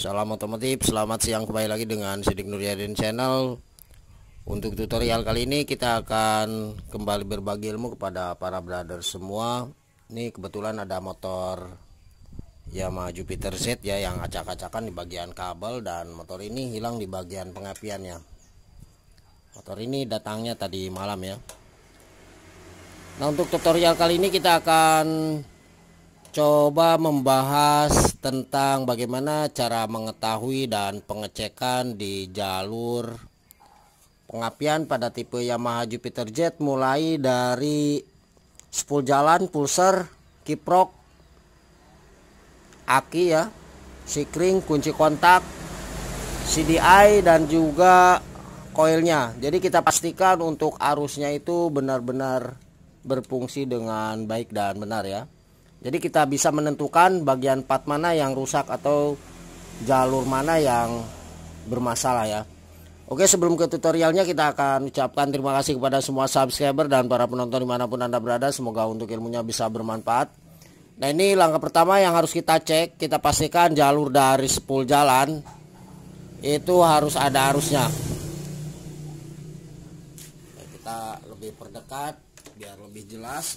Salam otomotif, selamat siang, kembali lagi dengan Sidik Nuryadin Channel. Untuk tutorial kali ini kita akan kembali berbagi ilmu kepada para brother semua. Ini kebetulan ada motor Yamaha Jupiter Z ya, yang acak-acakan di bagian kabel, dan motor ini hilang di bagian pengapiannya. Motor ini datangnya tadi malam ya. Nah, untuk tutorial kali ini kita akan coba membahas tentang bagaimana cara mengetahui dan pengecekan di jalur pengapian pada tipe Yamaha Jupiter Z, mulai dari spool jalan, pulser, kiprok, aki ya, sikring, kunci kontak, CDI, dan juga koilnya. Jadi kita pastikan untuk arusnya itu benar-benar berfungsi dengan baik dan benar ya. Jadi kita bisa menentukan bagian part mana yang rusak atau jalur mana yang bermasalah ya. Oke, sebelum ke tutorialnya kita akan ucapkan terima kasih kepada semua subscriber dan para penonton dimanapun Anda berada. Semoga untuk ilmunya bisa bermanfaat. Nah, ini langkah pertama yang harus kita cek. Kita pastikan jalur dari spool jalan itu harus ada arusnya. Kita lebih perdekat biar lebih jelas.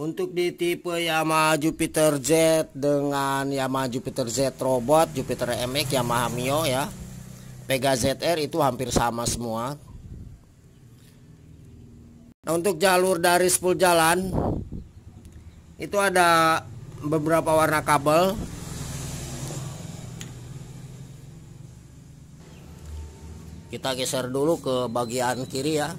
Untuk di tipe Yamaha Jupiter Z dengan Yamaha Jupiter Z Robot, Jupiter MX, Yamaha Mio ya, Pega ZR itu hampir sama semua. Nah, untuk jalur dari spool jalan itu ada beberapa warna kabel. Kita geser dulu ke bagian kiri ya.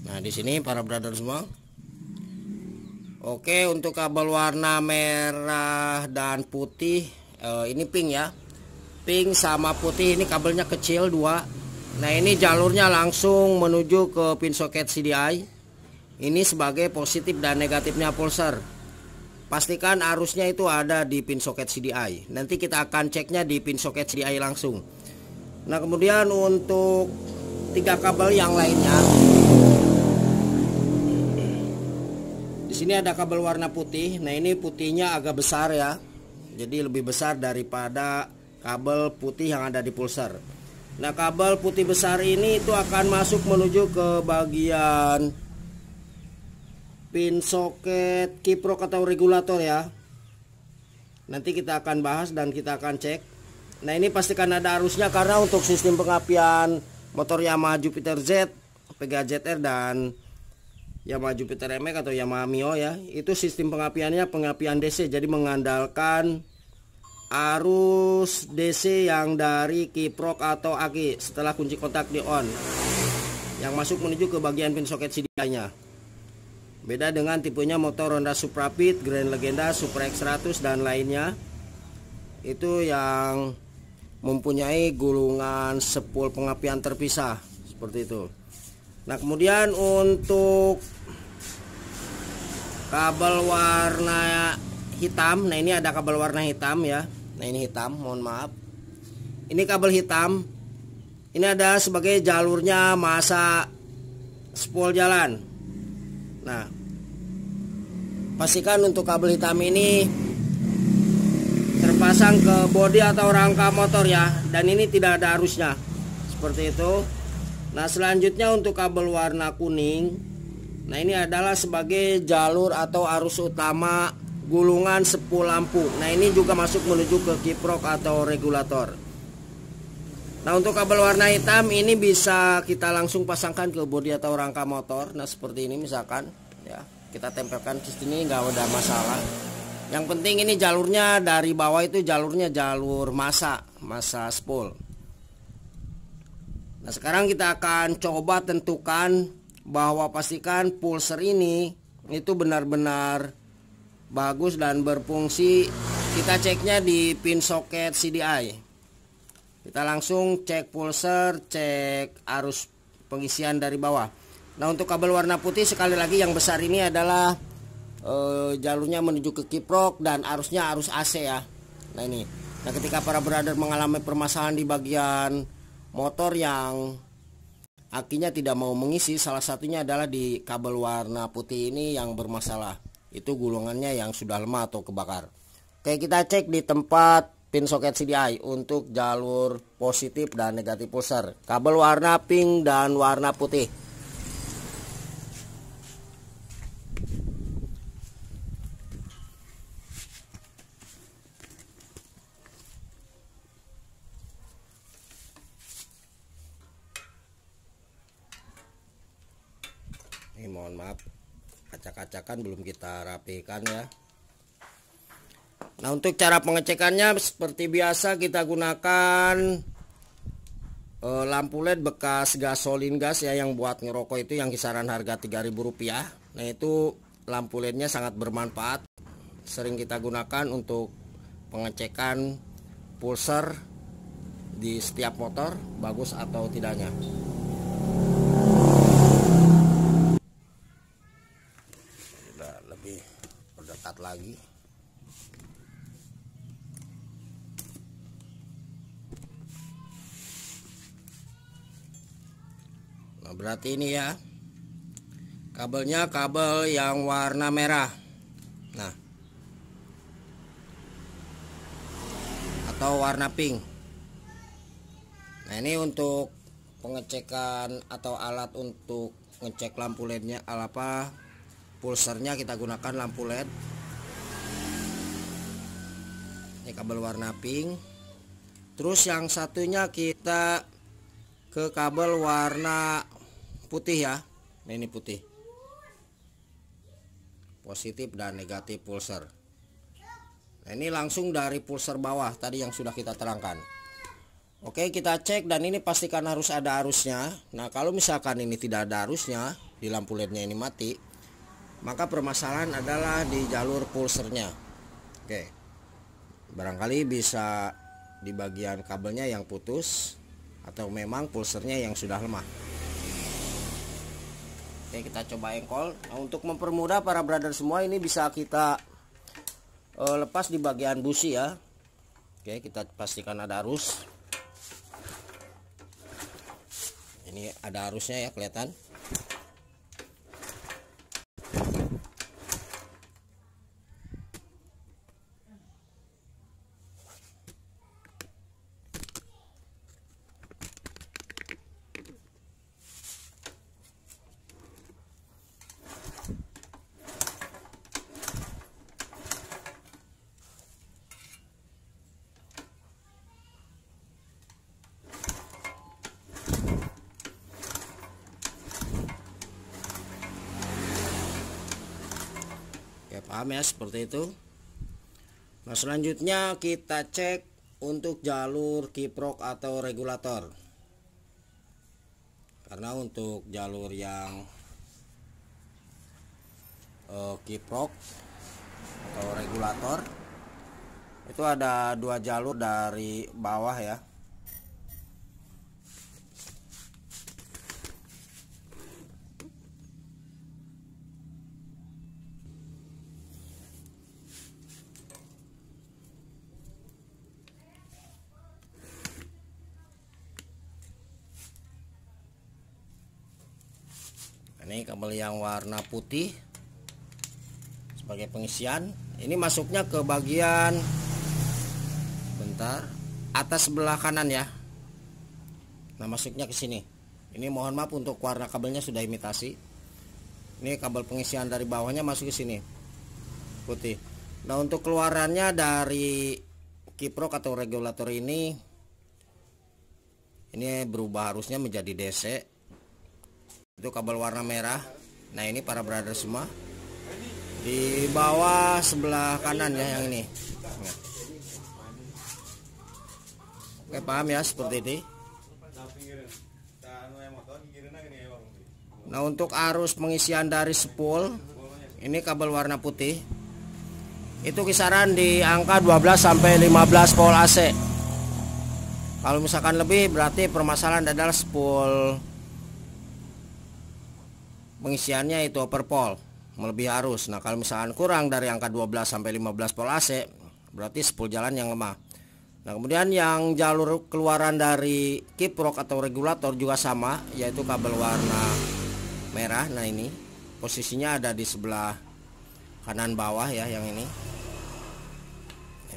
Nah, di sini para brother semua. Oke, untuk kabel warna merah dan putih, ini pink ya. Pink sama putih, ini kabelnya kecil dua. Nah, ini jalurnya langsung menuju ke pin soket CDI. Ini sebagai positif dan negatifnya pulser. Pastikan arusnya itu ada di pin soket CDI. Nanti kita akan ceknya di pin soket CDI langsung. Nah, kemudian untuk tiga kabel yang lainnya, di sini ada kabel warna putih. Nah, ini putihnya agak besar ya. Jadi lebih besar daripada kabel putih yang ada di pulser. Nah, kabel putih besar ini itu akan masuk menuju ke bagian pin soket kiprok atau regulator ya. Nanti kita akan bahas dan kita akan cek. Nah, ini pastikan ada arusnya, karena untuk sistem pengapian motor Yamaha Jupiter Z, Pega ZR, dan Yamaha Jupiter MX atau Yamaha Mio ya, itu sistem pengapiannya pengapian DC. Jadi mengandalkan arus DC yang dari kiprok atau aki setelah kunci kontak di on, yang masuk menuju ke bagian pin soket CDI nya. Beda dengan tipenya motor Honda Supra Pit, Grand Legenda, Supra X100 dan lainnya, itu yang mempunyai gulungan spool pengapian terpisah seperti itu. Nah, kemudian untuk kabel warna hitam, nah ini ada kabel warna hitam ya. Nah, ini hitam, mohon maaf. Ini kabel hitam. Ini ada sebagai jalurnya masa spool jalan. Nah, pastikan untuk kabel hitam ini terpasang ke bodi atau rangka motor ya, dan ini tidak ada arusnya. Seperti itu. Nah, selanjutnya untuk kabel warna kuning. Nah, ini adalah sebagai jalur atau arus utama gulungan spool lampu. Nah, ini juga masuk menuju ke kiprok atau regulator. Nah, untuk kabel warna hitam ini bisa kita langsung pasangkan ke bodi atau rangka motor. Nah, seperti ini misalkan ya, kita tempelkan di sini, nggak ada masalah. Yang penting ini jalurnya dari bawah itu jalurnya jalur masa spool. Nah, sekarang kita akan coba tentukan bahwa pastikan pulser ini itu benar-benar bagus dan berfungsi. Kita ceknya di pin soket CDI. Kita langsung cek pulser, cek arus pengisian dari bawah. Nah, untuk kabel warna putih sekali lagi yang besar ini adalah jalurnya menuju ke kiprok dan arusnya arus AC ya. Nah ini. Nah ketika para brother mengalami permasalahan di bagian motor yang akinya tidak mau mengisi, salah satunya adalah di kabel warna putih ini yang bermasalah. Itu gulungannya yang sudah lemah atau kebakar. Oke, kita cek di tempat pin soket CDI untuk jalur positif dan negatif pulsar. Kabel warna pink dan warna putih. Ini mohon maaf, acak-acakan belum kita rapikan ya. Nah untuk cara pengecekannya seperti biasa kita gunakan lampu LED bekas gasolin gas ya, yang buat ngerokok itu yang kisaran harga Rp3.000. Nah itu lampu LED-nya sangat bermanfaat, sering kita gunakan untuk pengecekan pulsar di setiap motor bagus atau tidaknya. Lebih berdekat lagi. Nah berarti ini ya kabelnya, kabel yang warna merah, nah atau warna pink. Nah ini untuk pengecekan atau alat untuk ngecek lampu LED-nya, pulsernya kita gunakan lampu LED. Ini kabel warna pink. Terus yang satunya kita ke kabel warna putih ya. Nah ini putih, positif dan negatif pulsar. Nah ini langsung dari pulsar bawah tadi yang sudah kita terangkan. Oke, kita cek dan ini pastikan harus ada arusnya. Nah kalau misalkan ini tidak ada arusnya, di lampu LED-nya ini mati, maka permasalahan adalah di jalur pulsernya. Oke, barangkali bisa di bagian kabelnya yang putus, atau memang pulsernya yang sudah lemah. Oke, kita coba engkol. Nah, untuk mempermudah para brother semua, ini bisa kita lepas di bagian busi ya. Oke, kita pastikan ada arus. Ini ada arusnya ya, kelihatan. Ya, paham ya, seperti itu. Nah selanjutnya kita cek untuk jalur kiprok atau regulator. Karena untuk jalur yang kiprok atau regulator itu ada 2 jalur dari bawah ya. Ini kabel yang warna putih sebagai pengisian. Ini masuknya ke bagian atas sebelah kanan ya. Nah masuknya ke sini. Ini mohon maaf untuk warna kabelnya sudah imitasi. Ini kabel pengisian dari bawahnya masuk ke sini, putih. Nah untuk keluarannya dari kiprok atau regulator ini berubah arusnya menjadi DC. Itu kabel warna merah. Nah ini para brother semua di bawah sebelah kanan ya, yang ini. Oke, paham ya, seperti ini. Nah untuk arus pengisian dari spool, ini kabel warna putih itu kisaran di angka 12 sampai 15 volt AC. Kalau misalkan lebih berarti permasalahan adalah spool pengisiannya itu overpool, melebihi arus. Nah kalau misalkan kurang dari angka 12 sampai 15 volt AC, berarti spool jalan yang lemah. Nah kemudian yang jalur keluaran dari kiprok atau regulator juga sama, yaitu kabel warna merah. Nah ini posisinya ada di sebelah kanan bawah ya, yang ini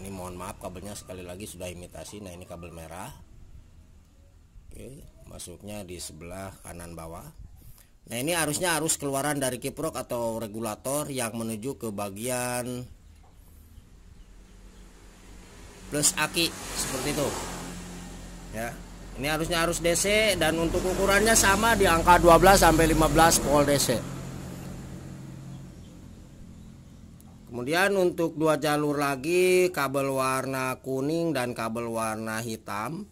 mohon maaf kabelnya sekali lagi sudah imitasi. Nah ini kabel merah. Oke, masuknya di sebelah kanan bawah. Nah ini arusnya arus keluaran dari kiprok atau regulator yang menuju ke bagian plus aki, seperti itu ya. Ini harusnya arus DC dan untuk ukurannya sama di angka 12 sampai 15 volt DC. Kemudian untuk dua jalur lagi, kabel warna kuning dan kabel warna hitam,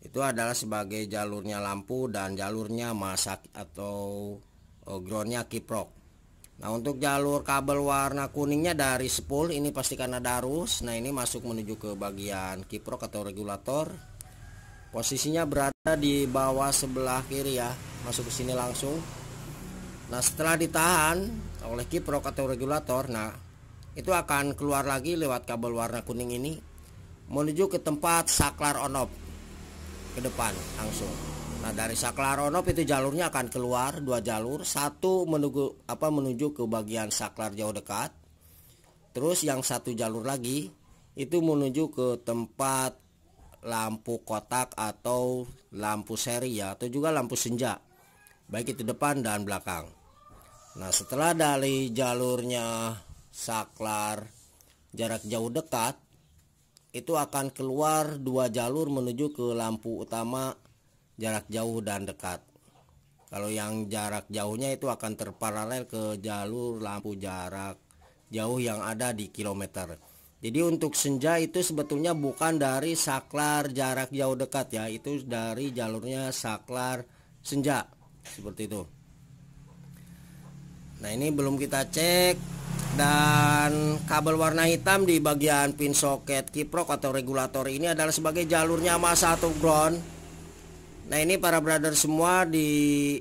itu adalah sebagai jalurnya lampu dan jalurnya masak atau groundnya kiprok. Nah untuk jalur kabel warna kuningnya dari spool ini pastikan ada arus. Nah ini masuk menuju ke bagian kiprok atau regulator. Posisinya berada di bawah sebelah kiri ya, masuk ke sini langsung. Nah setelah ditahan oleh kiprok atau regulator, nah itu akan keluar lagi lewat kabel warna kuning ini menuju ke tempat saklar on off ke depan langsung. Nah dari saklar on off itu jalurnya akan keluar dua jalur, satu menuju ke bagian saklar jauh dekat, terus yang satu jalur lagi itu menuju ke tempat lampu kotak atau lampu seri ya, atau juga lampu senja, baik itu depan dan belakang. Nah setelah dari jalurnya saklar jarak jauh dekat, itu akan keluar dua jalur menuju ke lampu utama jarak jauh dan dekat. Kalau yang jarak jauhnya itu akan terparalel ke jalur lampu jarak jauh yang ada di kilometer. Jadi untuk senja itu sebetulnya bukan dari saklar jarak jauh dekat ya, itu dari jalurnya saklar senja, seperti itu. Nah ini belum kita cek. Dan kabel warna hitam di bagian pin soket kiprok atau regulator ini adalah sebagai jalurnya masa atau ground. Nah ini para brother semua, di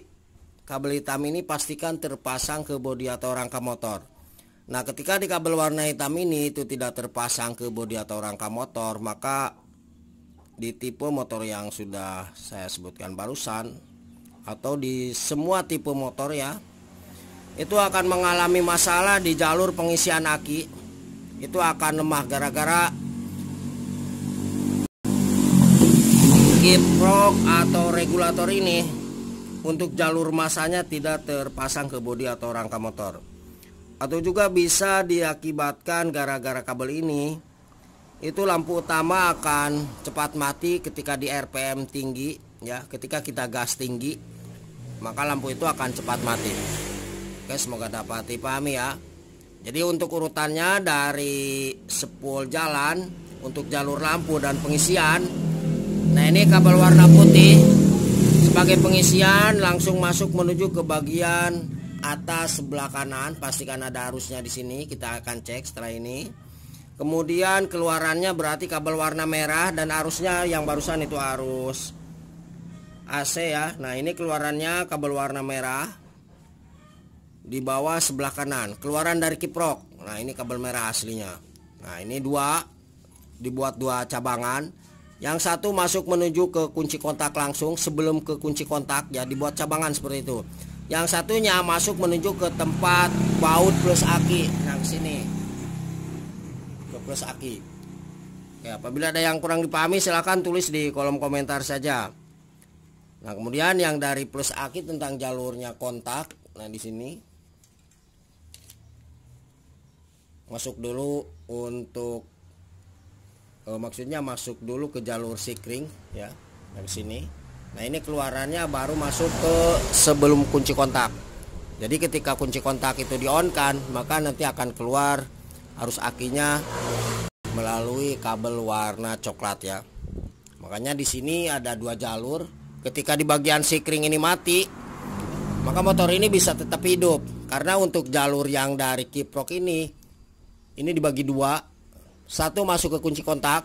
kabel hitam ini pastikan terpasang ke bodi atau rangka motor. Nah ketika di kabel warna hitam ini itu tidak terpasang ke bodi atau rangka motor, maka di tipe motor yang sudah saya sebutkan barusan atau di semua tipe motor ya, itu akan mengalami masalah di jalur pengisian aki. Itu akan lemah gara-gara kiprok atau regulator ini untuk jalur masanya tidak terpasang ke bodi atau rangka motor. Atau juga bisa diakibatkan gara-gara kabel ini itu lampu utama akan cepat mati ketika di RPM tinggi ya. Ketika kita gas tinggi, maka lampu itu akan cepat mati. Oke, semoga dapat dipahami ya. Jadi untuk urutannya dari spool jalan untuk jalur lampu dan pengisian. Nah ini kabel warna putih sebagai pengisian langsung masuk menuju ke bagian atas sebelah kanan. Pastikan ada arusnya di sini. Kita akan cek setelah ini. Kemudian keluarannya berarti kabel warna merah dan arusnya yang barusan itu arus AC ya. Nah ini keluarannya kabel warna merah di bawah sebelah kanan, keluaran dari kiprok. Nah ini kabel merah aslinya. Nah ini dibuat dua cabangan. Yang satu masuk menuju ke kunci kontak langsung, sebelum ke kunci kontak ya dibuat cabangan seperti itu. Yang satunya masuk menuju ke tempat baut plus aki. Nah ke sini ke plus aki. Oke, apabila ada yang kurang dipahami silahkan tulis di kolom komentar saja. Nah kemudian yang dari plus aki tentang jalurnya kontak. Nah di sini masuk dulu untuk maksudnya masuk dulu ke jalur sikring ya, dari sini. Nah ini keluarannya baru masuk ke sebelum kunci kontak. Jadi ketika kunci kontak itu di on kan, maka nanti akan keluar arus akinya melalui kabel warna coklat ya. Makanya di sini ada dua jalur. Ketika di bagian sikring ini mati, maka motor ini bisa tetap hidup. Karena untuk jalur yang dari kiprok ini dibagi dua. Satu masuk ke kunci kontak,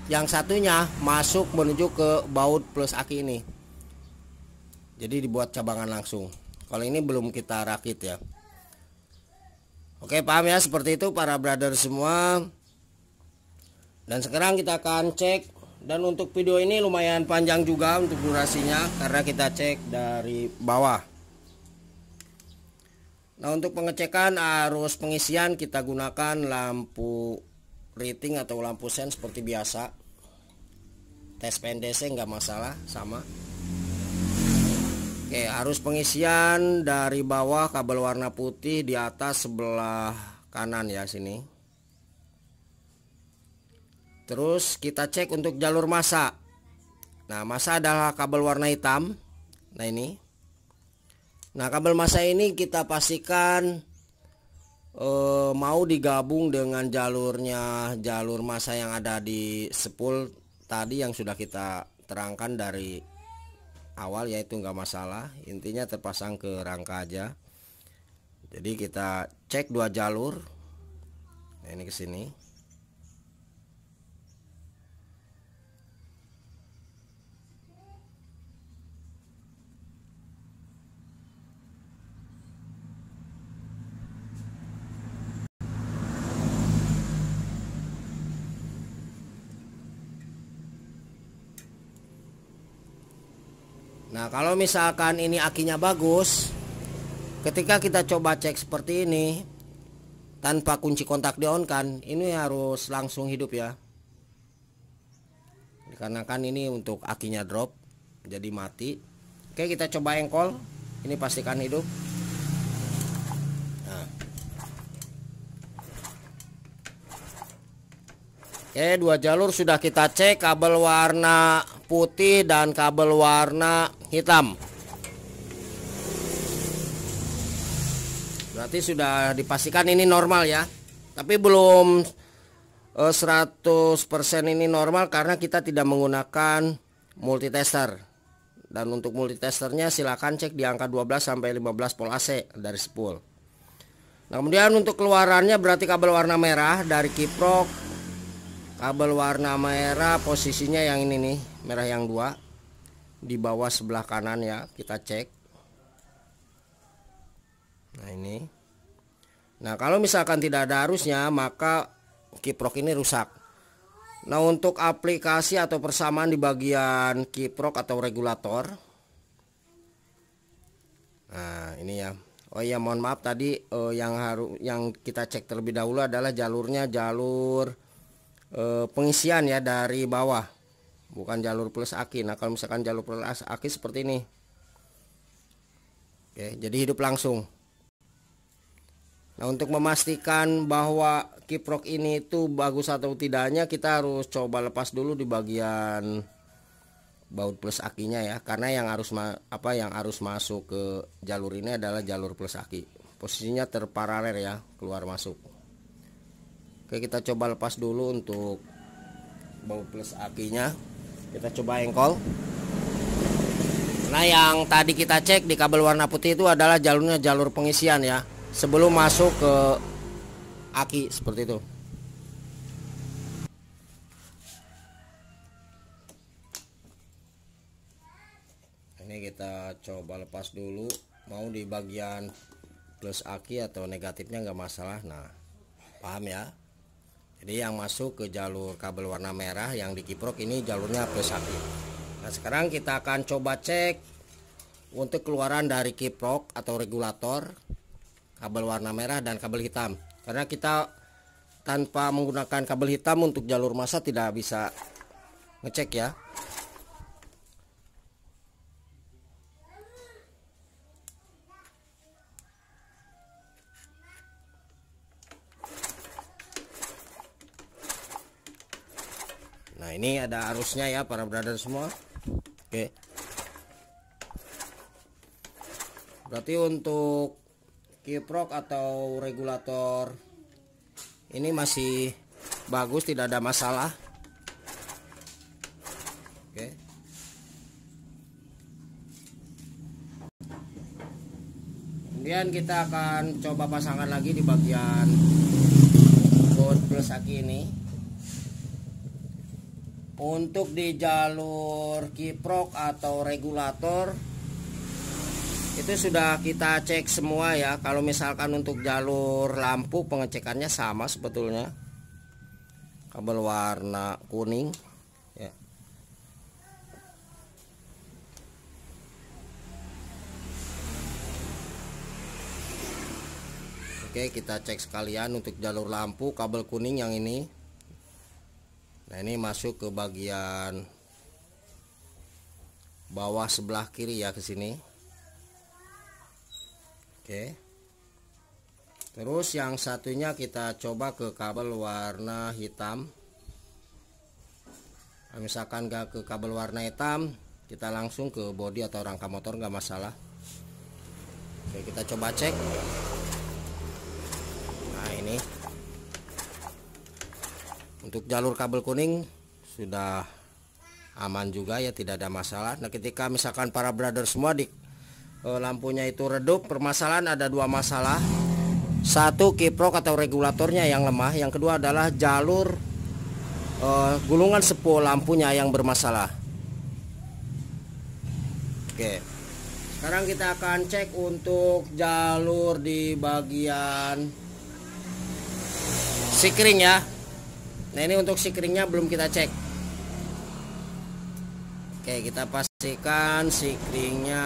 yang satunya masuk menuju ke baut plus aki ini. Jadi dibuat cabangan langsung. Kalau ini belum kita rakit ya. Oke, paham ya, seperti itu para brother semua. Dan sekarang kita akan cek, dan untuk video ini lumayan panjang juga untuk durasinya karena kita cek dari bawah. Nah, untuk pengecekan arus pengisian kita gunakan lampu rating atau lampu sen seperti biasa. Tes PNDC nggak masalah, sama. Oke, arus pengisian dari bawah kabel warna putih, di atas sebelah kanan ya sini. Terus kita cek untuk jalur massa. Nah, massa adalah kabel warna hitam. Nah, ini. Nah, kabel massa ini kita pastikan mau digabung dengan jalur massa yang ada di spool tadi yang sudah kita terangkan dari awal, yaitu nggak masalah. Intinya terpasang ke rangka aja. Jadi kita cek dua jalur. Nah, ini ke sini. Nah, kalau misalkan ini akinya bagus, ketika kita coba cek seperti ini tanpa kunci kontak di on kan, ini harus langsung hidup ya. Dikarenakan ini untuk akinya drop, jadi mati. Oke, kita coba engkol. Ini pastikan hidup. Nah. Oke, dua jalur sudah kita cek, kabel warna putih dan kabel warna hitam. Berarti sudah dipastikan ini normal ya. Tapi belum 100% ini normal karena kita tidak menggunakan multitester. Dan untuk multitesternya silakan cek di angka 12 sampai 15 volt AC dari spool. Nah, kemudian untuk keluarannya berarti kabel warna merah dari kiprok. Kabel warna merah posisinya yang ini nih, merah yang 2 di bawah sebelah kanan ya, kita cek. Nah, ini. Nah, kalau misalkan tidak ada arusnya maka kiprok ini rusak. Nah, untuk aplikasi atau persamaan di bagian kiprok atau regulator. Nah, ini ya. Oh iya, mohon maaf tadi yang kita cek terlebih dahulu adalah jalurnya jalur pengisian ya dari bawah, bukan jalur plus aki. Nah, kalau misalkan jalur plus aki seperti ini. Oke, jadi hidup langsung. Nah, untuk memastikan bahwa kiprok ini itu bagus atau tidaknya, kita harus coba lepas dulu di bagian baut plus akinya ya, karena yang harus masuk ke jalur ini adalah jalur plus aki. Posisinya terparalel ya, keluar masuk. Oke, kita coba lepas dulu untuk baut plus akinya. Kita coba engkol. Nah, yang tadi kita cek di kabel warna putih itu adalah jalurnya jalur pengisian ya, sebelum masuk ke aki seperti itu. Ini kita coba lepas dulu, mau di bagian plus aki atau negatifnya nggak masalah. Nah, paham ya. Jadi yang masuk ke jalur kabel warna merah yang di kiprok ini jalurnya plus aki. Nah, sekarang kita akan coba cek untuk keluaran dari kiprok atau regulator, kabel warna merah dan kabel hitam. Karena kita tanpa menggunakan kabel hitam untuk jalur massa tidak bisa ngecek ya. Nah, ini ada arusnya ya para brother semua. Oke. Berarti untuk kiprok atau regulator ini masih bagus, tidak ada masalah. Oke. Kemudian kita akan coba pasangkan lagi di bagian baut plus aki ini. Untuk di jalur kiprok atau regulator itu sudah kita cek semua ya. Kalau misalkan untuk jalur lampu pengecekannya sama sebetulnya. kabel warna kuning ya. Oke, kita cek sekalian untuk jalur lampu kabel kuning yang ini. Nah, ini masuk ke bagian bawah sebelah kiri ya, ke sini. Oke. Terus yang satunya kita coba ke kabel warna hitam. Nah, misalkan gak ke kabel warna hitam, kita langsung ke bodi atau rangka motor, nggak masalah. Oke, kita coba cek. Nah, ini untuk jalur kabel kuning sudah aman juga ya, tidak ada masalah. Nah, ketika misalkan para brother semua di lampunya itu redup, permasalahan ada dua masalah. Satu, kiprok atau regulatornya yang lemah. Yang kedua adalah jalur gulungan sepo lampunya yang bermasalah. Oke, sekarang kita akan cek untuk jalur di bagian sikring ya. Nah, ini untuk sikringnya belum kita cek. Oke, kita pastikan sikringnya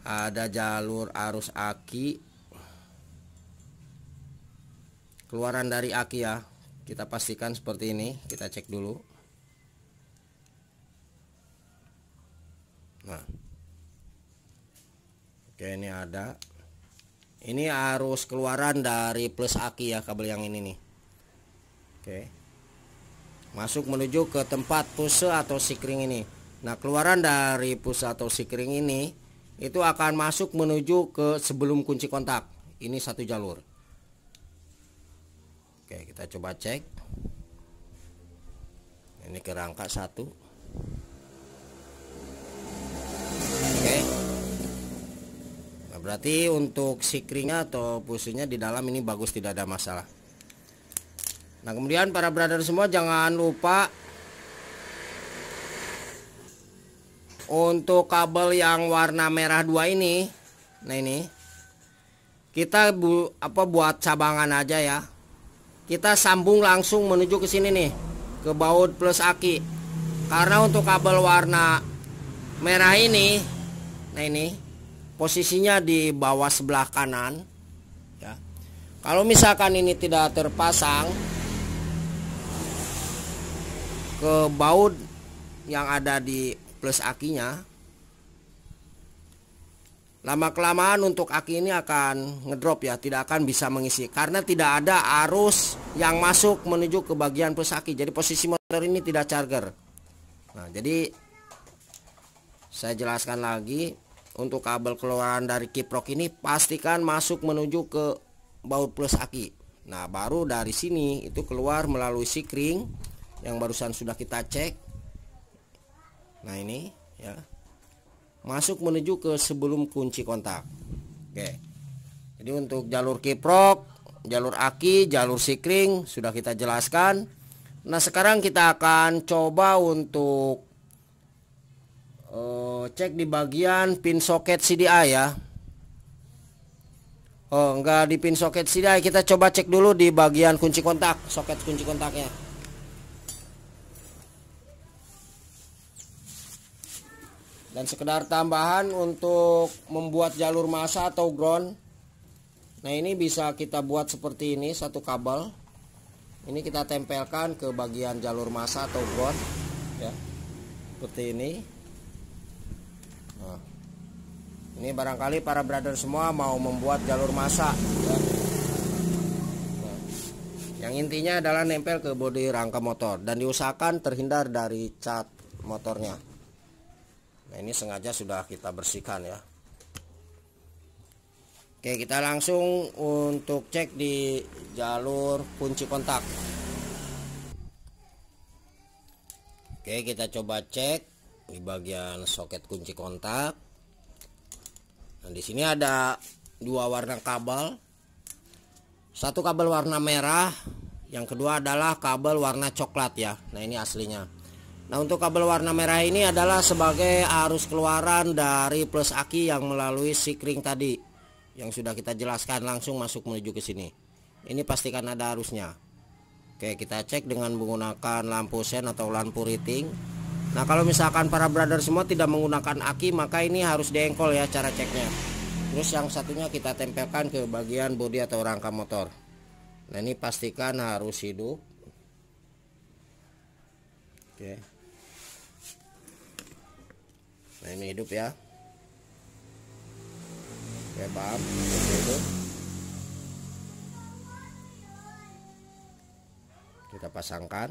ada jalur arus aki, keluaran dari aki ya. Kita pastikan seperti ini, kita cek dulu. Nah, oke, ini ada. Ini arus keluaran dari plus aki ya, kabel yang ini nih. Oke, masuk menuju ke tempat puse atau sikring ini. Nah, keluaran dari puse atau sikring ini itu akan masuk menuju ke sebelum kunci kontak. Ini satu jalur. Oke, kita coba cek. Ini ke rangka 1. Oke. Nah, berarti untuk sikringnya atau pusingnya di dalam ini bagus, tidak ada masalah. Nah, kemudian para brother semua jangan lupa untuk kabel yang warna merah 2 ini. Nah, ini kita buat cabangan aja ya. Kita sambung langsung menuju ke sini nih, ke baut plus aki. Karena untuk kabel warna merah ini, nah ini posisinya di bawah sebelah kanan ya. Kalau misalkan ini tidak terpasang ke baut yang ada di plus akinya, lama kelamaan untuk aki ini akan ngedrop ya, tidak akan bisa mengisi karena tidak ada arus yang masuk menuju ke bagian plus aki. Jadi posisi motor ini tidak charger. Nah, jadi saya jelaskan lagi, untuk kabel keluaran dari kiprok ini pastikan masuk menuju ke baut plus aki. Nah, baru dari sini itu keluar melalui sikring yang barusan sudah kita cek. Nah, ini ya, masuk menuju ke sebelum kunci kontak. Oke. Jadi untuk jalur kiprok, jalur aki, jalur sikring sudah kita jelaskan. Nah, sekarang kita akan coba untuk cek di bagian pin soket CDI ya. Oh, enggak di pin soket CDI, kita coba cek dulu di bagian kunci kontak, soket kunci kontaknya. Dan sekedar tambahan untuk membuat jalur massa atau ground. Nah, ini bisa kita buat seperti ini, satu kabel. Ini kita tempelkan ke bagian jalur massa atau ground ya. Seperti ini. Nah, ini barangkali para brother semua mau membuat jalur massa ya. Nah, yang intinya adalah nempel ke bodi rangka motor dan diusahakan terhindar dari cat motornya. Nah, ini sengaja sudah kita bersihkan ya. Oke, kita langsung untuk cek di jalur kunci kontak. Oke, kita coba cek di bagian soket kunci kontak. Nah, di sini ada dua warna kabel. Satu kabel warna merah, yang kedua adalah kabel warna coklat ya. Nah, ini aslinya. Nah, untuk kabel warna merah ini adalah sebagai arus keluaran dari plus aki yang melalui sikring tadi yang sudah kita jelaskan, langsung masuk menuju ke sini. Ini pastikan ada arusnya. Oke, kita cek dengan menggunakan lampu sen atau lampu riting. Nah, kalau misalkan para brother semua tidak menggunakan aki, maka ini harus diengkol ya cara ceknya. Terus yang satunya kita tempelkan ke bagian bodi atau rangka motor. Nah, ini pastikan harus hidup. Oke. Nah, ini hidup ya. Oke, paham? Hidup. Kita pasangkan.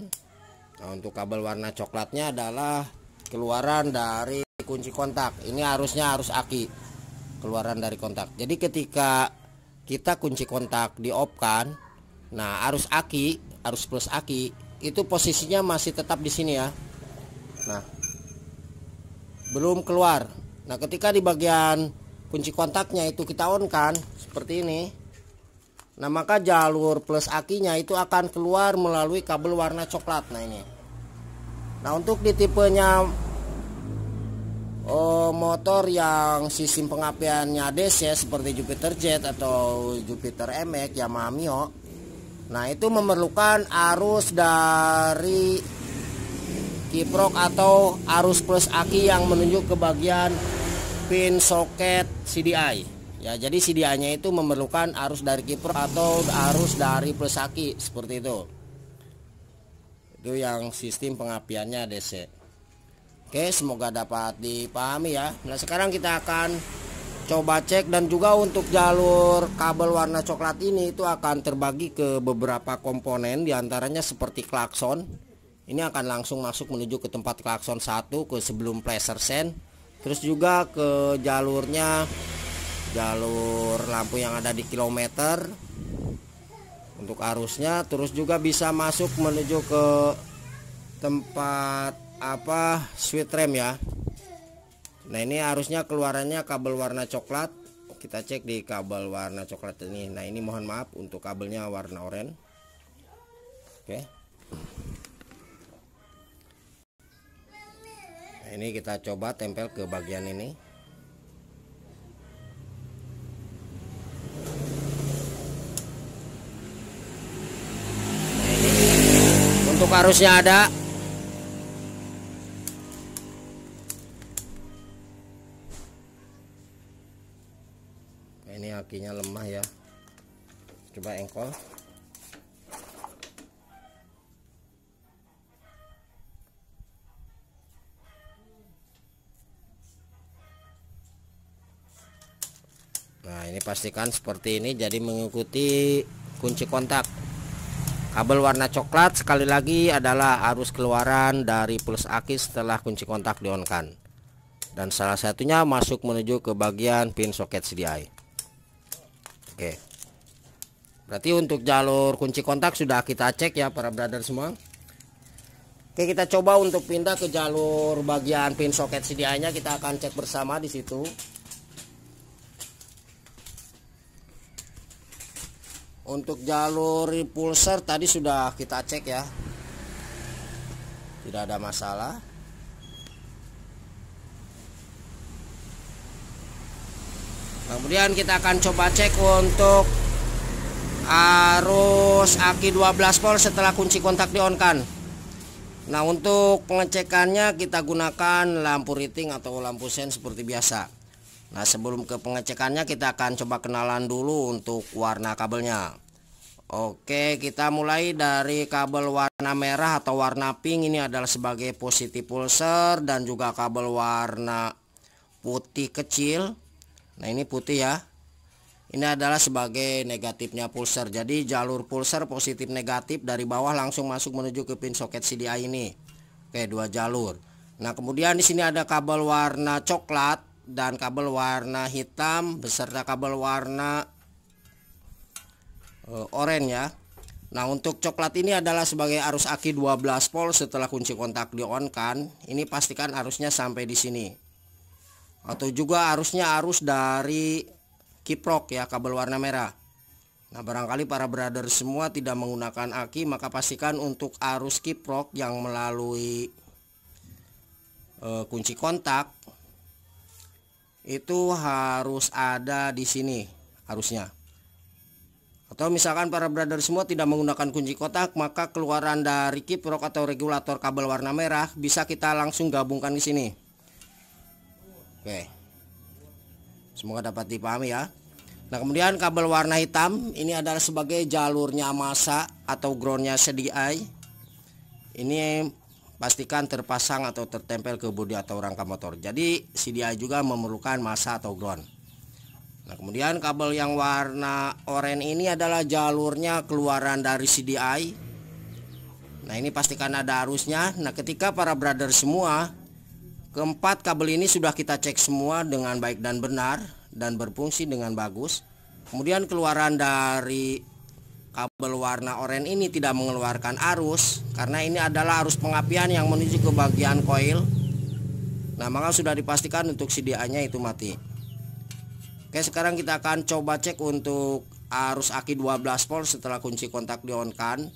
Nah, untuk kabel warna coklatnya adalah keluaran dari kunci kontak. Ini harusnya harus aki, keluaran dari kontak. Jadi ketika kita kunci kontak di off kan, nah arus aki, arus plus aki itu posisinya masih tetap di sini ya. Nah, belum keluar. Nah, ketika di bagian kunci kontaknya itu kita on kan seperti ini. Nah, maka jalur plus akinya itu akan keluar melalui kabel warna coklat. Nah, ini. Nah, untuk di tipenya motor yang sistem pengapiannya DC seperti Jupiter Jet atau Jupiter MX, Yamaha Mio, nah itu memerlukan arus dari kiprok atau arus plus aki yang menunjuk ke bagian pin soket CDI. Ya, jadi CDI-nya itu memerlukan arus dari kiprok atau arus dari plus aki seperti itu. Itu yang sistem pengapiannya DC. Oke, semoga dapat dipahami ya. Nah, sekarang kita akan coba cek, dan juga untuk jalur kabel warna coklat ini itu akan terbagi ke beberapa komponen, diantaranya seperti klakson. Ini akan langsung masuk menuju ke tempat klakson 1 ke sebelum pleasure sen. Terus juga ke jalurnya, jalur lampu yang ada di kilometer untuk arusnya. Terus juga bisa masuk menuju ke tempat switch rem ya. Nah, ini harusnya keluarannya kabel warna coklat. Kita cek di kabel warna coklat ini. Nah, ini mohon maaf untuk kabelnya warna oranye. Oke. Nah, ini kita coba tempel ke bagian ini. Nah, ini untuk arusnya ada. Ini akinya lemah ya, coba engkol. Nah, ini pastikan seperti ini, jadi mengikuti kunci kontak. Kabel warna coklat sekali lagi adalah arus keluaran dari plus aki setelah kunci kontak di on kan, dan salah satunya masuk menuju ke bagian pin soket CDI. Oke, berarti untuk jalur kunci kontak sudah kita cek ya para brother semua. Oke, kita coba untuk pindah ke jalur bagian pin soket CDI nya, kita akan cek bersama di situ. Untuk jalur repulsor tadi sudah kita cek ya, tidak ada masalah. Kemudian kita akan coba cek untuk arus aki 12 volt setelah kunci kontak di on kan. Nah, untuk pengecekannya kita gunakan lampu riting atau lampu sen seperti biasa. Nah, sebelum ke pengecekannya kita akan coba kenalan dulu untuk warna kabelnya. Oke, kita mulai dari kabel warna merah atau warna pink. Ini adalah sebagai positif pulser, dan juga kabel warna putih kecil. Nah, ini putih ya, ini adalah sebagai negatifnya pulser. Jadi jalur pulser positif negatif dari bawah langsung masuk menuju ke pin soket CDI ini. Oke, 2 jalur. Nah, kemudian di sini ada kabel warna coklat dan kabel warna hitam beserta kabel warna oranye ya. Nah, untuk coklat ini adalah sebagai arus aki 12 volt setelah kunci kontak di on kan. Ini pastikan arusnya sampai di sini. Atau juga arusnya arus dari kiprok ya, kabel warna merah. Nah, barangkali para brother semua tidak menggunakan aki, maka pastikan untuk arus kiprok yang melalui kunci kontak itu harus ada di sini arusnya. Atau misalkan para brother semua tidak menggunakan kunci kotak, maka keluaran dari kiprok atau regulator kabel warna merah bisa kita langsung gabungkan di sini. Oke. Semoga dapat dipahami ya. Nah, kemudian kabel warna hitam ini adalah sebagai jalurnya massa atau groundnya CDI. Ini pastikan terpasang atau tertempel ke bodi atau rangka motor. Jadi CDI juga memerlukan massa atau ground. Nah, kemudian kabel yang warna oranye ini adalah jalurnya keluaran dari CDI. Nah, ini pastikan ada arusnya. Nah, ketika para brother semua, keempat kabel ini sudah kita cek semua dengan baik dan benar dan berfungsi dengan bagus. Kemudian keluaran dari kabel warna oranye ini tidak mengeluarkan arus, karena ini adalah arus pengapian yang menuju ke bagian koil. Nah, maka sudah dipastikan untuk CDI-nya itu mati. Oke, sekarang kita akan coba cek untuk arus aki 12 volt setelah kunci kontak di on kan.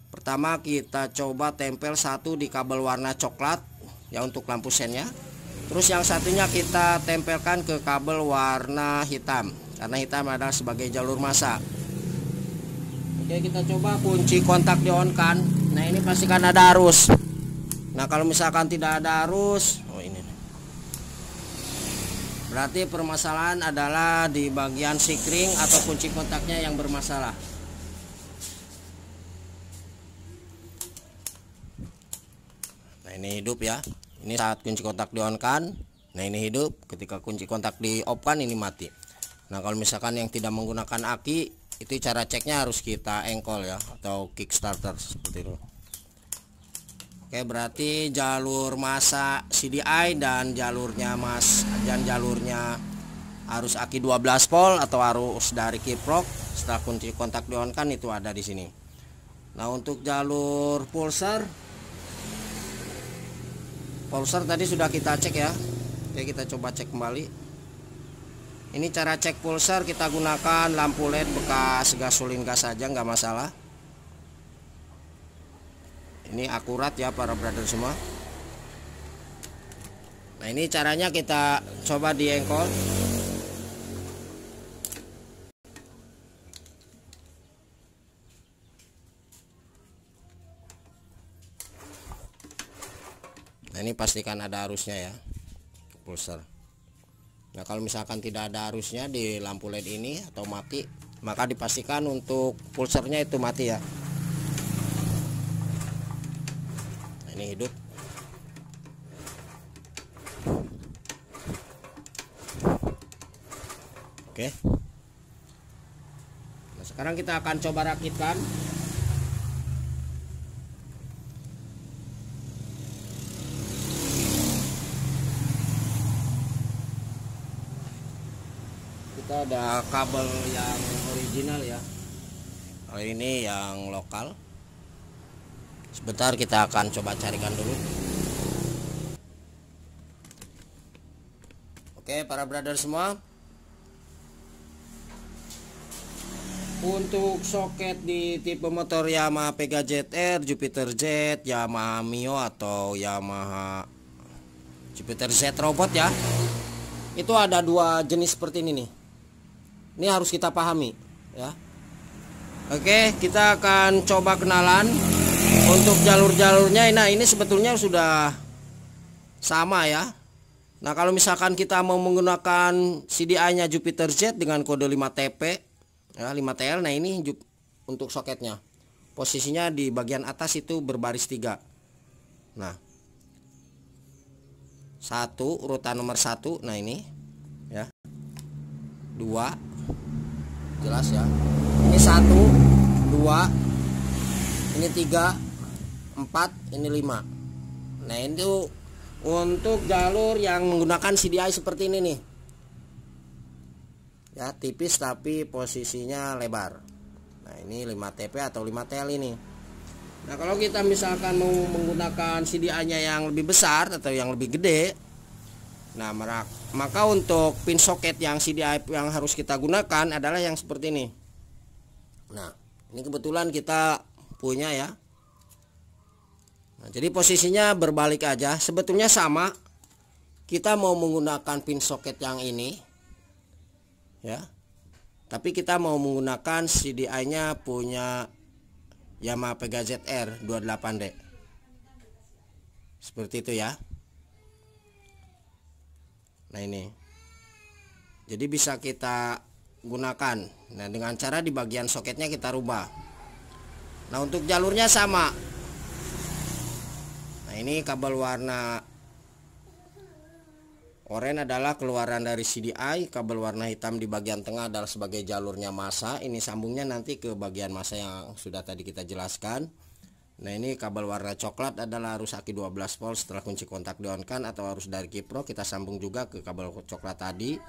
Pertama kita coba tempel satu di kabel warna coklat ya untuk lampu sennya. Terus yang satunya kita tempelkan ke kabel warna hitam, karena hitam adalah sebagai jalur massa. Oke, kita coba kunci kontak di on kan. Nah, ini pastikan ada arus. Nah, kalau misalkan tidak ada arus, berarti permasalahan adalah di bagian sikring atau kunci kontaknya yang bermasalah. Nah, ini hidup ya. Ini saat kunci kontak di on kan. Nah, ini hidup. Ketika kunci kontak di off kan ini mati. Nah, kalau misalkan yang tidak menggunakan aki, itu cara ceknya harus kita engkol ya, atau kickstarter seperti itu. Oke, berarti jalur massa CDI dan jalurnya arus aki 12 volt atau arus dari kiprok setelah kunci kontak di on kan itu ada di sini. Nah, untuk jalur pulsar tadi sudah kita cek ya. Oke, kita coba cek kembali. Ini cara cek pulsar, kita gunakan lampu LED bekas gasolin gas saja, nggak masalah. Ini akurat ya para brother semua. Nah, ini caranya kita coba di engkol. Nah, ini pastikan ada arusnya ya, pulsar. Nah, kalau misalkan tidak ada arusnya di lampu LED ini atau mati, maka dipastikan untuk pulsarnya itu mati ya. Ini hidup. Oke. Nah, sekarang kita akan coba rakitkan. Kita ada kabel yang original ya. Kalau ini yang lokal. Sebentar, kita akan coba carikan dulu. Oke, para brother semua, untuk soket di tipe motor Yamaha Pega ZR, Jupiter Z, Yamaha Mio atau Yamaha Jupiter Z Robot ya, itu ada dua jenis seperti ini nih. Ini harus kita pahami ya. Oke, kita akan coba kenalan untuk jalur-jalurnya. Nah, ini sebetulnya sudah sama ya. Nah, kalau misalkan kita mau menggunakan CDI-nya Jupiter Z dengan kode 5TP ya, 5TL. Nah, ini untuk soketnya. Posisinya di bagian atas itu berbaris 3. Nah, 1 urutan nomor 1. Nah, ini ya. 2. Jelas ya. Ini 1, 2, ini 3, 4, ini 5. Nah, itu untuk jalur yang menggunakan CDI seperti ini nih ya, tipis tapi posisinya lebar. Nah, ini 5TP atau 5TL ini. Nah, kalau kita misalkan mau menggunakan CDI-nya yang lebih besar atau yang lebih gede, nah maka untuk pin soket yang CDI yang harus kita gunakan adalah yang seperti ini. Nah, ini kebetulan kita punya ya. Nah, jadi posisinya berbalik aja. Sebetulnya sama. Kita mau menggunakan pin soket yang ini ya. Tapi kita mau menggunakan CDI-nya punya Yamaha Pega ZR 28D. Seperti itu ya. Nah ini. Jadi bisa kita gunakan. Nah dengan cara di bagian soketnya kita rubah. Nah untuk jalurnya sama. Nah ini kabel warna oranye adalah keluaran dari CDI. Kabel warna hitam di bagian tengah adalah sebagai jalurnya massa. Ini sambungnya nanti ke bagian massa yang sudah tadi kita jelaskan. Nah ini kabel warna coklat adalah arus aki 12 volt setelah kunci kontak di-on-kan atau arus dari kiprok. Kita sambung juga ke kabel coklat tadi.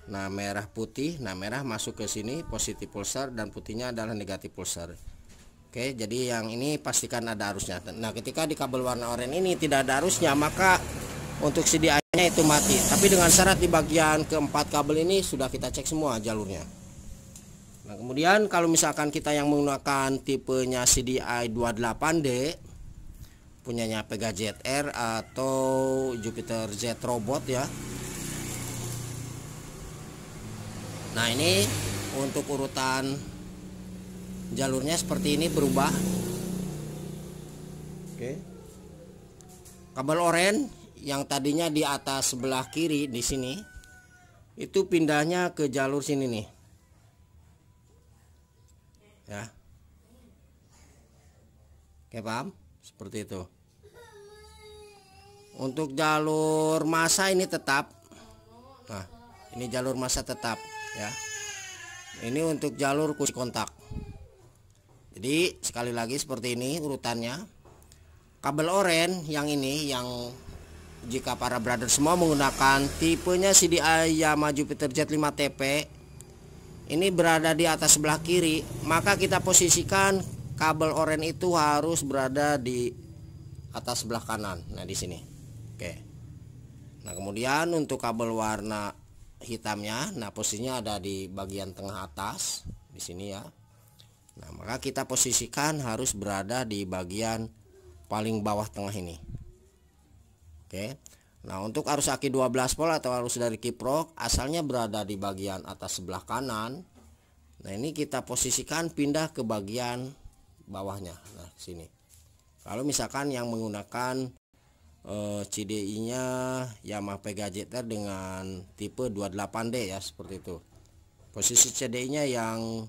Nah merah putih, nah merah masuk ke sini positif pulsar dan putihnya adalah negatif pulsar. Oke, jadi yang ini pastikan ada arusnya. Nah ketika di kabel warna oranye ini tidak ada arusnya, maka untuk CDI-nya itu mati. Tapi dengan syarat di bagian keempat kabel ini sudah kita cek semua jalurnya. Nah kemudian kalau misalkan kita yang menggunakan tipenya CDI 28D punyanya Pega ZR atau Jupiter Z Robot ya. Nah ini untuk urutan jalurnya seperti ini berubah. Oke. Kabel oranye yang tadinya di atas sebelah kiri di sini itu pindahnya ke jalur sini nih. Ya. Oke, paham? Seperti itu. Untuk jalur massa ini tetap. Nah, ini jalur massa tetap ya. Ini untuk jalur kunci kontak. Jadi sekali lagi seperti ini urutannya. Kabel oranye yang ini yang jika para brother semua menggunakan tipenya CDI Yamaha Jupiter Z5TP ini berada di atas sebelah kiri, maka kita posisikan kabel oranye itu harus berada di atas sebelah kanan. Nah di sini. Oke. Nah kemudian untuk kabel warna hitamnya, nah posisinya ada di bagian tengah atas di sini ya. Nah maka kita posisikan harus berada di bagian paling bawah tengah ini. Oke. Nah untuk arus aki 12 volt atau arus dari kiprok asalnya berada di bagian atas sebelah kanan. Nah ini kita posisikan pindah ke bagian bawahnya. Nah sini. Kalau misalkan yang menggunakan CDI-nya Yamaha Pega ZR dengan tipe 28D ya seperti itu. Posisi CDI-nya yang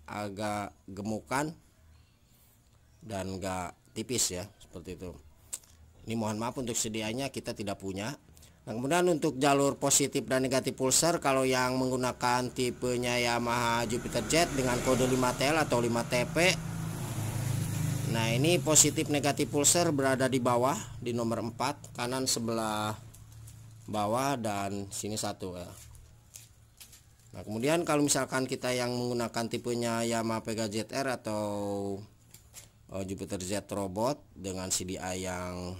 agak gemukan dan enggak tipis ya seperti itu. Ini mohon maaf untuk CDI-nya kita tidak punya. Nah kemudian untuk jalur positif dan negatif pulsar kalau yang menggunakan tipenya Yamaha Jupiter Z dengan kode 5TL atau 5TP. Nah ini positif negatif pulsar berada di bawah di nomor 4 kanan sebelah bawah dan sini satu ya. Nah kemudian kalau misalkan kita yang menggunakan tipenya Yamaha Pega ZR atau Jupiter Z Robot dengan CDI yang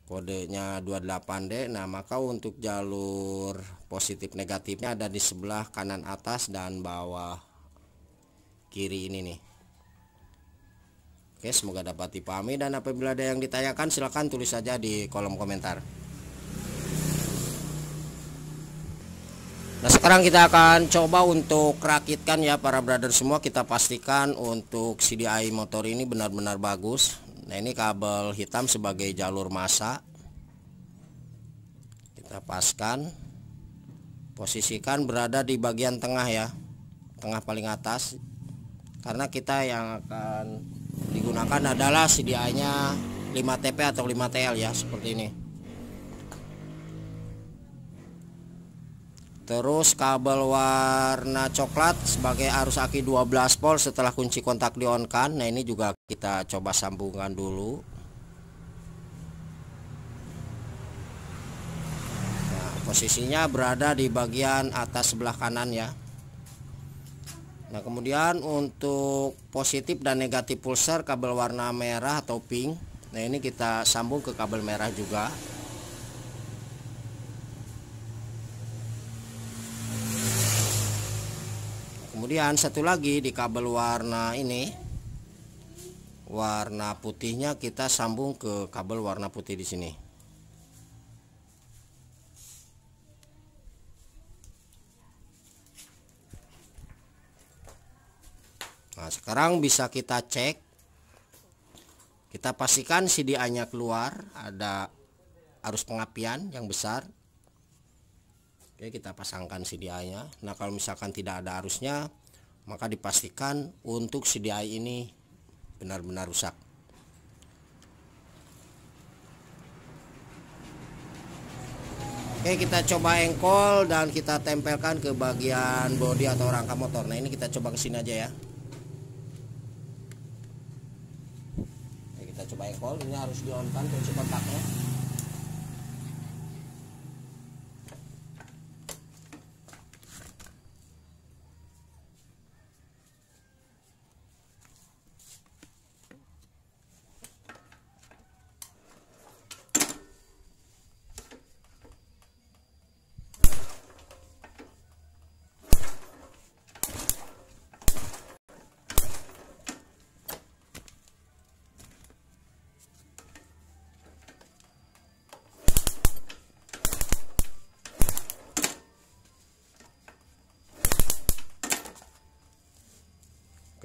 kodenya 28D, nah maka untuk jalur positif negatifnya ada di sebelah kanan atas dan bawah kiri ini nih. Oke, semoga dapat dipahami dan apabila ada yang ditanyakan silahkan tulis saja di kolom komentar. Nah sekarang kita akan coba untuk rakitkan ya para brother semua. Kita pastikan untuk CDI motor ini benar-benar bagus. Nah ini kabel hitam sebagai jalur massa. Kita paskan. Posisikan berada di bagian tengah ya, tengah paling atas. Karena kita yang akan digunakan adalah CDI-nya 5TP atau 5TL ya seperti ini. Terus kabel warna coklat sebagai arus aki 12 volt setelah kunci kontak di-on-kan. Nah ini juga kita coba sambungkan dulu. Nah, posisinya berada di bagian atas sebelah kanan ya. Nah kemudian untuk positif dan negatif pulsar kabel warna merah atau pink. Nah ini kita sambung ke kabel merah juga. Kemudian satu lagi di kabel warna ini, warna putihnya kita sambung ke kabel warna putih di sini. sekarang bisa kita cek. Kita pastikan CDI-nya keluar, ada arus pengapian yang besar. Oke, kita pasangkan CDI-nya. Nah, kalau misalkan tidak ada arusnya, maka dipastikan untuk CDI ini benar-benar rusak. Oke, kita coba engkol dan kita tempelkan ke bagian bodi atau rangka motor. Nah, ini kita coba ke sini aja ya. Oke, kita coba engkol. Ini harus di-on-kan kunci kontaknya.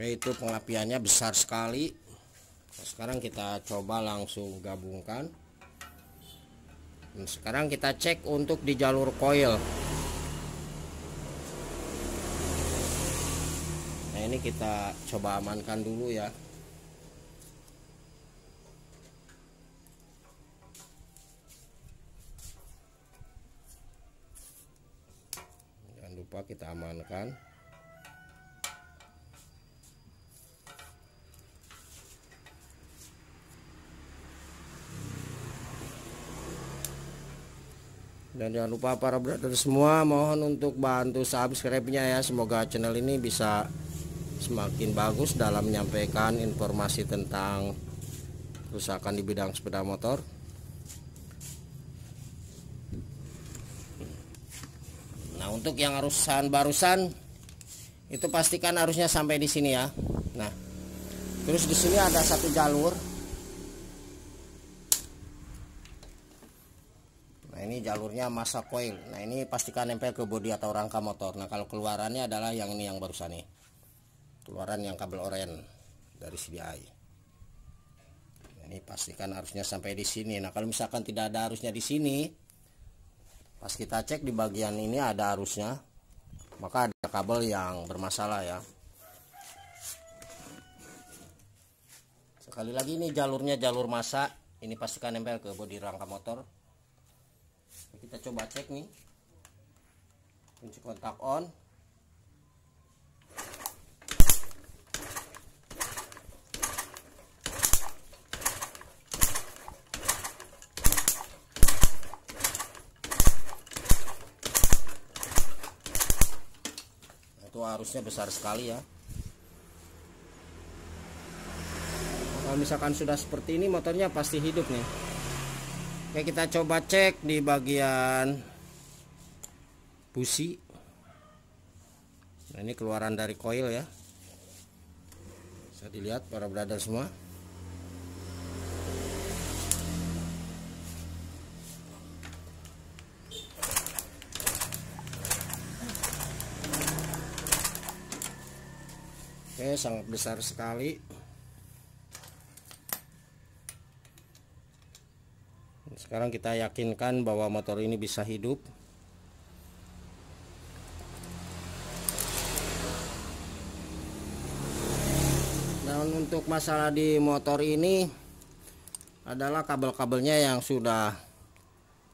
Oke, itu pengapiannya besar sekali. Nah, sekarang kita coba langsung gabungkan. Dan sekarang kita cek untuk di jalur coil. Nah, ini kita coba amankan dulu ya. Jangan lupa kita amankan. Dan jangan lupa para brother semua, mohon untuk bantu subscribe-nya ya. Semoga channel ini bisa semakin bagus dalam menyampaikan informasi tentang kerusakan di bidang sepeda motor. Nah, untuk yang arusan barusan itu pastikan arusnya sampai di sini ya. Nah, terus di sini ada satu jalur. Nah, ini jalurnya massa coil. Nah, ini pastikan nempel ke bodi atau rangka motor. Nah, kalau keluarannya adalah yang ini yang barusan nih. Keluaran yang kabel oren dari CDI. Nah, ini pastikan arusnya sampai di sini. Nah, kalau misalkan tidak ada arusnya di sini, pas kita cek di bagian ini ada arusnya, maka ada kabel yang bermasalah ya. Sekali lagi ini jalurnya jalur massa. Ini pastikan nempel ke bodi rangka motor. Kita coba cek nih, kunci kontak on. Nah, itu arusnya besar sekali ya. Kalau misalkan sudah seperti ini, motornya pasti hidup nih. Oke, kita coba cek di bagian busi. Nah, ini keluaran dari coil ya. Bisa dilihat para brother semua. Oke, sangat besar sekali. Sekarang kita yakinkan bahwa motor ini bisa hidup. Dan untuk masalah di motor ini adalah kabel-kabelnya yang sudah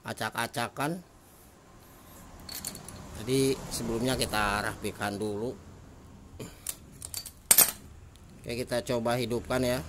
acak-acakan. Jadi sebelumnya kita rapikan dulu. Oke, kita coba hidupkan ya.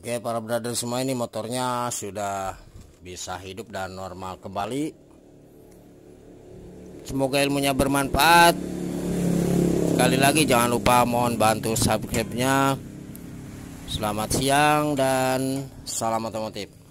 Oke para brother semua, ini motornya sudah bisa hidup dan normal kembali. Semoga ilmunya bermanfaat. Sekali lagi jangan lupa mohon bantu subscribe-nya. Selamat siang dan salam otomotif.